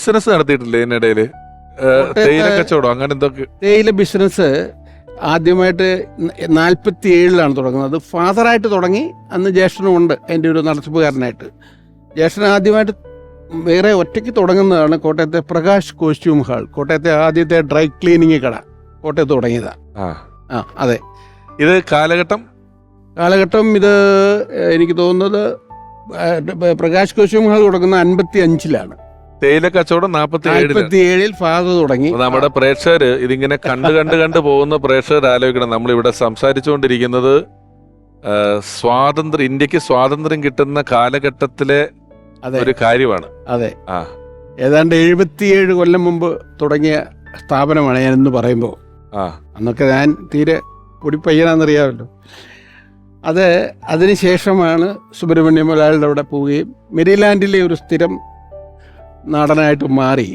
Business നടത്തിയിട്ടില്ലേ ഇതിനിടയില്? തേയില കച്ചവടം അങ്ങനെ എന്തൊക്കെ? തേയില ബിസിനസ് ആദ്യമായിട്ട് 47-ലാണ് തുടങ്ങുന്നത്. ഫാദറായിട്ട് തുടങ്ങി, അന്ന് ജ്യേഷ്ഠനും ഉണ്ട് എൻ്റെ ഒരു നടത്തിപ്പുകാരനായിട്ട്. ജ്യേഷ്ഠൻ ആദ്യമായിട്ട് വേറെ ഒറ്റയ്ക്ക് തുടങ്ങുന്നതാണ് കോട്ടയത്തെ പ്രകാശ് കോസ്റ്റ്യൂം ഹാൾ. കോട്ടയത്തെ ആദ്യത്തെ ഡ്രൈ ക്ലീനിങ് കട കോട്ടയത്ത് തുടങ്ങിയതാണ്. അതെ. ഇത് കാലഘട്ടം ഇത് എനിക്ക് തോന്നുന്നത് പ്രകാശ് കോസ്റ്റ്യൂം ഹാൾ തുടങ്ങുന്ന 55-ലാണ്. തേയില കച്ചവടം 47-ൽ ഫാദർ തുടങ്ങി. നമ്മുടെ പ്രേക്ഷകര് ഇതിങ്ങനെ കണ്ട് പോകുന്ന പ്രേക്ഷകർ ആലോചിക്കണം, നമ്മളിവിടെ സംസാരിച്ചുകൊണ്ടിരിക്കുന്നത് ഇന്ത്യക്ക് സ്വാതന്ത്ര്യം കിട്ടുന്ന കാലഘട്ടത്തിലെ ഒരു കാര്യമാണ്. അതെ, ഏതാണ്ട് 77 കൊല്ലം മുമ്പ് തുടങ്ങിയ സ്ഥാപനമാണ് ഞാൻ എന്ന് പറയുമ്പോൾ. അന്നൊക്കെ ഞാൻ തീരെ പൊടിപ്പയ്യനാണെന്നറിയാമല്ലോ. അതിനുശേഷമാണ് സുബ്രഹ്മണ്യ മുതലാളിയുടെ അവിടെ പോവുകയും മെരിലാൻഡിലെ ഒരു സ്ഥിരം നാടനായിട്ട് മാറി.